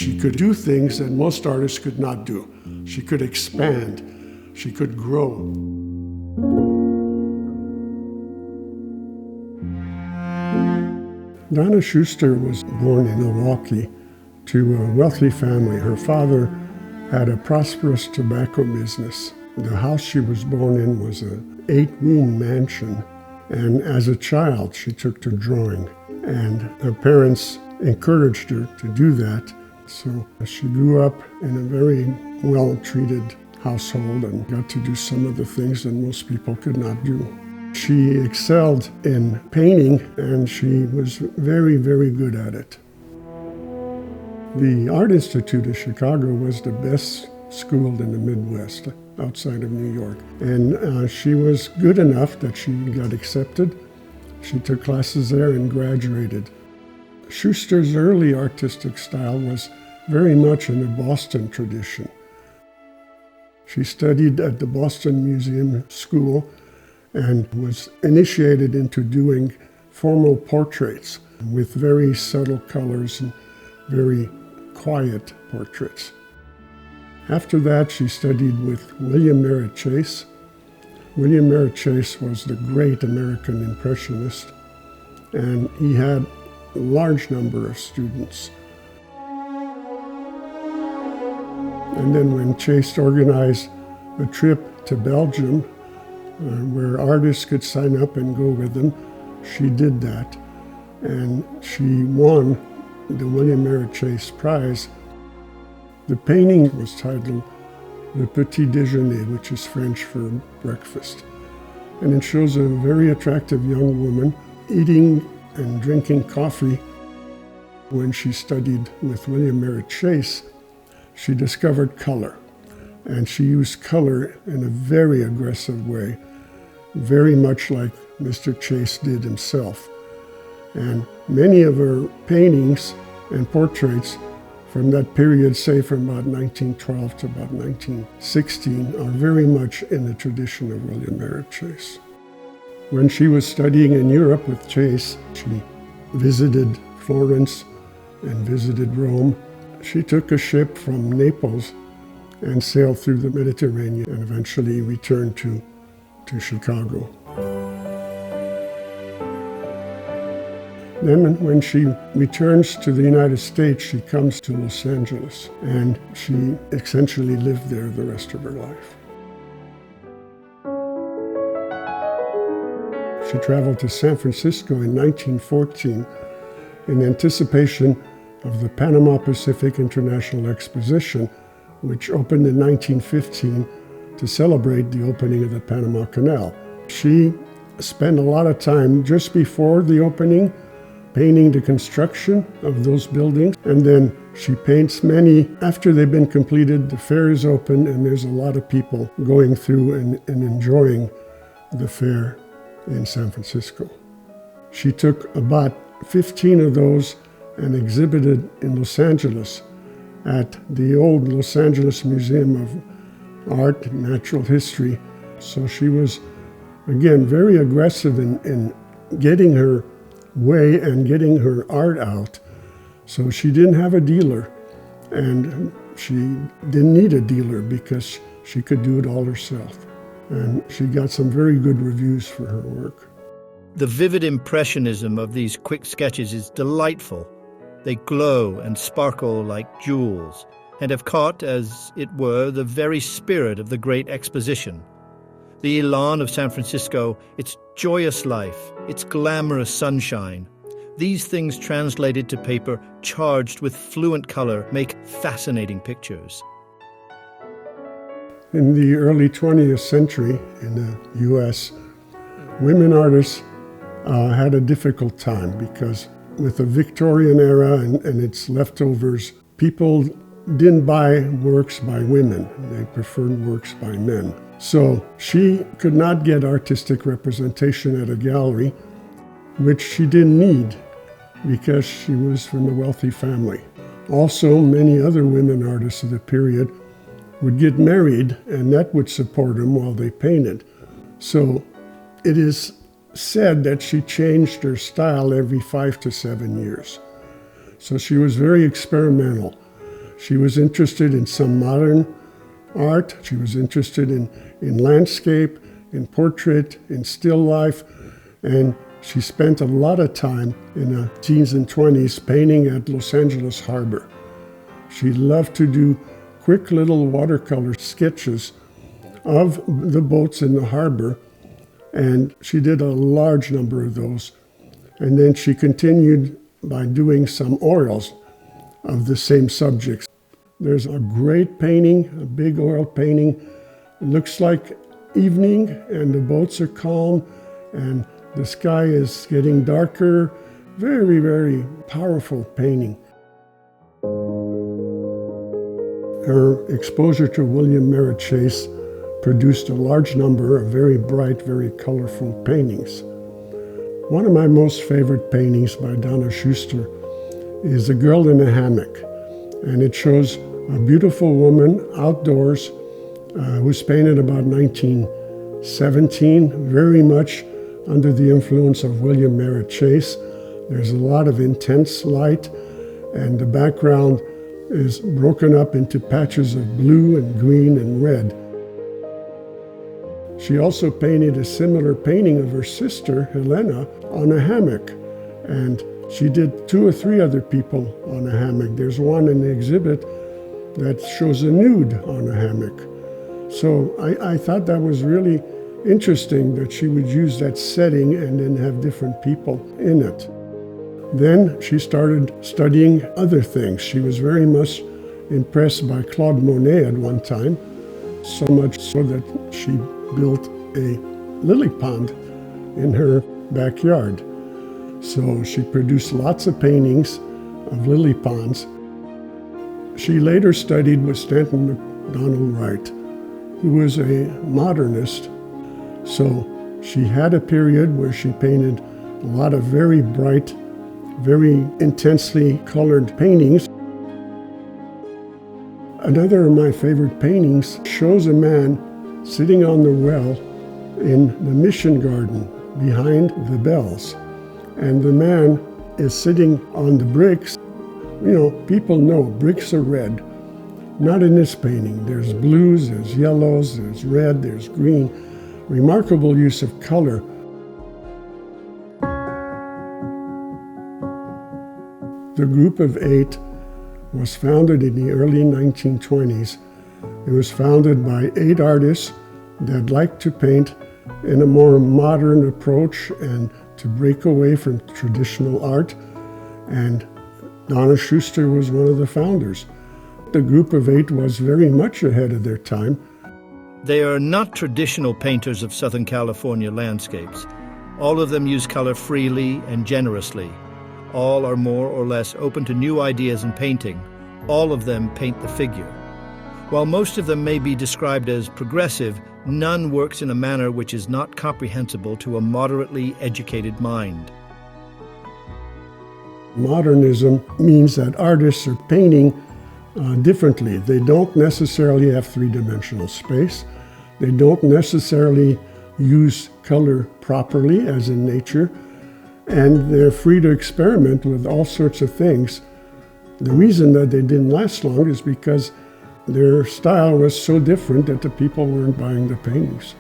She could do things that most artists could not do. She could expand. She could grow. Donna Schuster was born in Milwaukee to a wealthy family. Her father had a prosperous tobacco business. The house she was born in was an 8-room mansion, and as a child she took to drawing, and her parents encouraged her to do that. So she grew up in a very well-treated household and got to do some of the things that most people could not do. She excelled in painting, and she was very, very good at it. The Art Institute of Chicago was the best school in the Midwest, outside of New York. And she was good enough that she got accepted. She took classes there and graduated. Schuster's early artistic style was very much in the Boston tradition. She studied at the Boston Museum School and was initiated into doing formal portraits with very subtle colors and very quiet portraits. After that, she studied with William Merritt Chase. William Merritt Chase was the great American Impressionist, and he had a large number of students. And then when Chase organized a trip to Belgium, where artists could sign up and go with them, she did that. And she won the William Merritt Chase Prize. The painting was titled Le Petit Déjeuner, which is French for breakfast. And it shows a very attractive young woman eating and drinking coffee. When she studied with William Merritt Chase, she discovered color. And she used color in a very aggressive way, very much like Mr. Chase did himself. And many of her paintings and portraits from that period, say from about 1912 to about 1916, are very much in the tradition of William Merritt Chase. When she was studying in Europe with Chase, she visited Florence and visited Rome. She took a ship from Naples and sailed through the Mediterranean and eventually returned to Chicago. Then when she returns to the United States, she comes to Los Angeles, and she essentially lived there the rest of her life. She traveled to San Francisco in 1914 in anticipation of the Panama Pacific International Exposition, which opened in 1915 to celebrate the opening of the Panama Canal. She spent a lot of time just before the opening painting the construction of those buildings, and then she paints many after they've been completed. The fair is open, and there's a lot of people going through and enjoying the fair in San Francisco. She took about 15 of those and exhibited in Los Angeles at the old Los Angeles Museum of Art and Natural History. So she was, again, very aggressive in getting her way and getting her art out. So she didn't have a dealer, and she didn't need a dealer because she could do it all herself. And she got some very good reviews for her work. The vivid impressionism of these quick sketches is delightful. They glow and sparkle like jewels, and have caught, as it were, the very spirit of the Great Exposition. The elan of San Francisco, its joyous life, its glamorous sunshine. These things translated to paper, charged with fluent color, make fascinating pictures. In the early 20th century in the U.S., women artists had a difficult time because with the Victorian era and its leftovers, people didn't buy works by women. They preferred works by men. So she could not get artistic representation at a gallery, which she didn't need because she was from a wealthy family. Also, many other women artists of the period would get married, and that would support them while they painted. So it is said that she changed her style every 5 to 7 years. So she was very experimental. She was interested in some modern art. She was interested in landscape, in portrait, in still life, and she spent a lot of time in her teens and 20s painting at Los Angeles Harbor. She loved to do quick little watercolor sketches of the boats in the harbor, and she did a large number of those. And then she continued by doing some oils of the same subjects. There's a great painting, a big oil painting. It looks like evening and the boats are calm and the sky is getting darker. Very, very powerful painting. Her exposure to William Merritt Chase produced a large number of very bright, very colorful paintings. One of my most favorite paintings by Donna Schuster is A Girl in a Hammock, and it shows a beautiful woman outdoors who's painted about 1917, very much under the influence of William Merritt Chase. There's a lot of intense light, and the background is broken up into patches of blue and green and red. She also painted a similar painting of her sister, Helena, on a hammock. And she did 2 or 3 other people on a hammock. There's one in the exhibit that shows a nude on a hammock. So I thought that was really interesting that she would use that setting and then have different people in it. Then she started studying other things. She was very much impressed by Claude Monet at one time, so much so that she built a lily pond in her backyard. So she produced lots of paintings of lily ponds. She later studied with Stanton McDonald Wright, who was a modernist. So she had a period where she painted a lot of very bright, very intensely colored paintings. Another of my favorite paintings shows a man sitting on the well in the mission garden behind the bells. And the man is sitting on the bricks. You know, people know bricks are red. Not in this painting. There's blues, there's yellows, there's red, there's green. Remarkable use of color. The Group of 8 was founded in the early 1920s. It was founded by 8 artists that liked to paint in a more modern approach and to break away from traditional art. And Donna Schuster was one of the founders. The Group of 8 was very much ahead of their time. They are not traditional painters of Southern California landscapes. All of them use color freely and generously. All are more or less open to new ideas in painting. All of them paint the figure. While most of them may be described as progressive, none works in a manner which is not comprehensible to a moderately educated mind. Modernism means that artists are painting differently. They don't necessarily have 3-dimensional space. They don't necessarily use color properly, as in nature, and they're free to experiment with all sorts of things. The reason that they didn't last long is because their style was so different that the people weren't buying the paintings.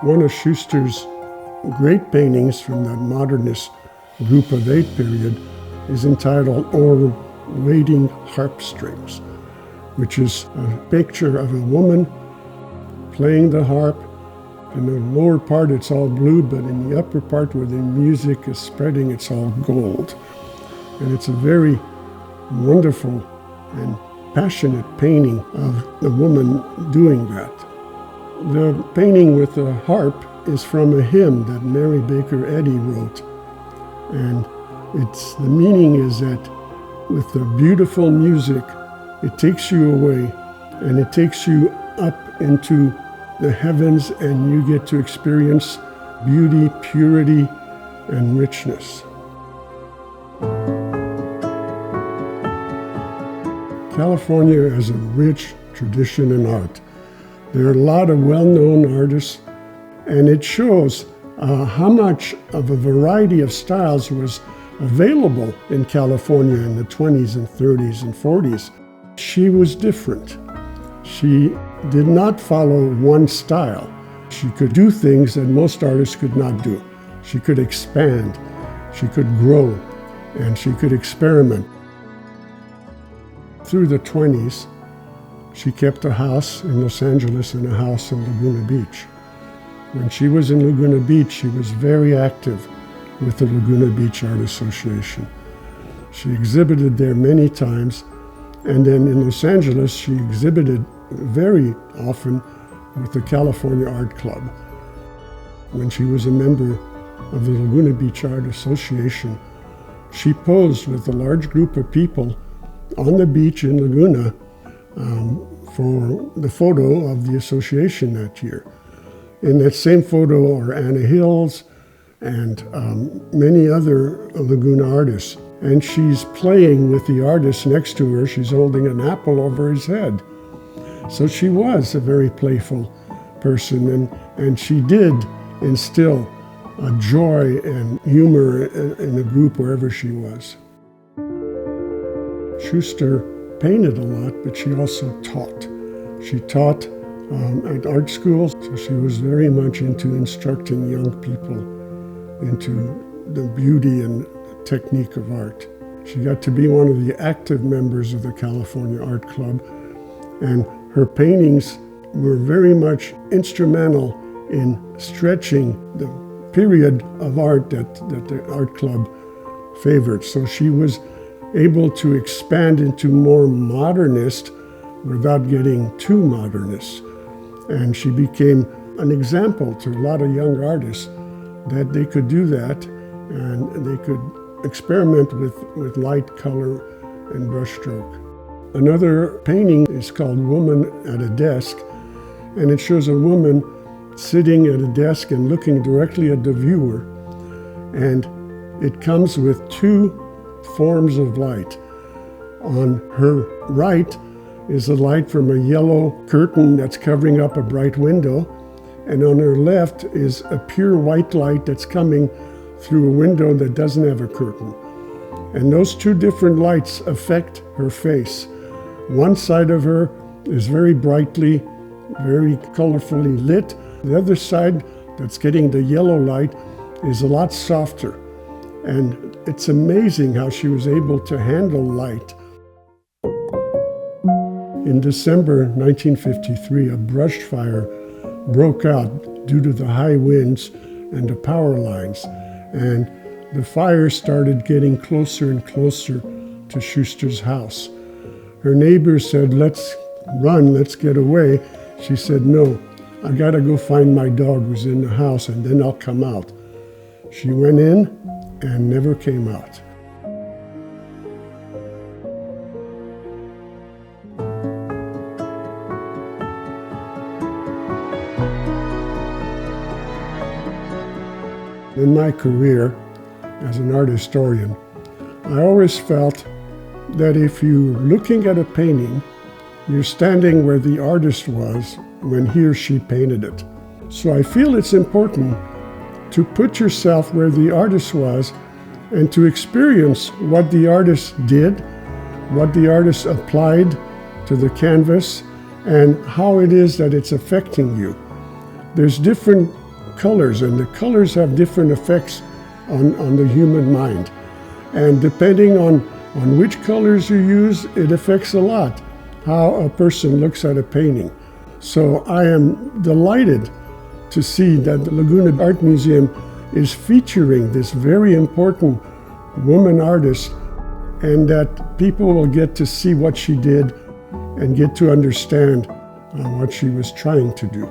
One of Schuster's great paintings from that modernist Group of 8 period is entitled O'er Waiting Harp Strings, which is a picture of a woman playing the harp. In the lower part it's all blue, but in the upper part where the music is spreading, it's all gold. And it's a very wonderful and passionate painting of the woman doing that. The painting with the harp is from a hymn that Mary Baker Eddy wrote. And the meaning is that with the beautiful music, it takes you away and it takes you up into the heavens, and you get to experience beauty, purity, and richness. California has a rich tradition in art. There are a lot of well-known artists, and it shows how much of a variety of styles was available in California in the 20s and 30s and 40s. She was different. She did not follow one style. She could do things that most artists could not do. She could expand, she could grow, and she could experiment. Through the 20s, she kept a house in Los Angeles and a house in Laguna Beach. When she was in Laguna Beach, she was very active with the Laguna Beach Art Association. She exhibited there many times, and then in Los Angeles, she exhibited very often with the California Art Club. When she was a member of the Laguna Beach Art Association, she posed with a large group of people on the beach in Laguna for the photo of the association that year. In that same photo are Anna Hills and many other Laguna artists. And she's playing with the artist next to her. She's holding an apple over his head. So she was a very playful person, and she did instill a joy and humor in the group wherever she was. Schuster painted a lot, but she also taught. She taught at art schools, so she was very much into instructing young people into the beauty and technique of art. She got to be one of the active members of the California Art Club, and her paintings were very much instrumental in stretching the period of art that the art club favored. So she was able to expand into more modernist without getting too modernist. And she became an example to a lot of young artists that they could do that, and they could experiment with light, color, and brushstroke. Another painting is called Woman at a Desk, and it shows a woman sitting at a desk and looking directly at the viewer, and it comes with two forms of light. On her right is the light from a yellow curtain that's covering up a bright window, and on her left is a pure white light that's coming through a window that doesn't have a curtain. And those two different lights affect her face. One side of her is very brightly, very colorfully lit. The other side that's getting the yellow light is a lot softer. And it's amazing how she was able to handle light. In December 1953, a brush fire broke out due to the high winds and the power lines. And the fire started getting closer and closer to Schuster's house. Her neighbors said, "Let's run, let's get away." She said, "No, I gotta go find my dog who's in the house, and then I'll come out." She went in and never came out. In my career as an art historian, I always felt that if you're looking at a painting, you're standing where the artist was when he or she painted it. So I feel it's important to put yourself where the artist was and to experience what the artist did, what the artist applied to the canvas, and how it is that it's affecting you. There's different colors, and the colors have different effects on the human mind. And depending on which colors you use, it affects a lot how a person looks at a painting. So I am delighted to see that the Laguna Art Museum is featuring this very important woman artist, and that people will get to see what she did and get to understand what she was trying to do.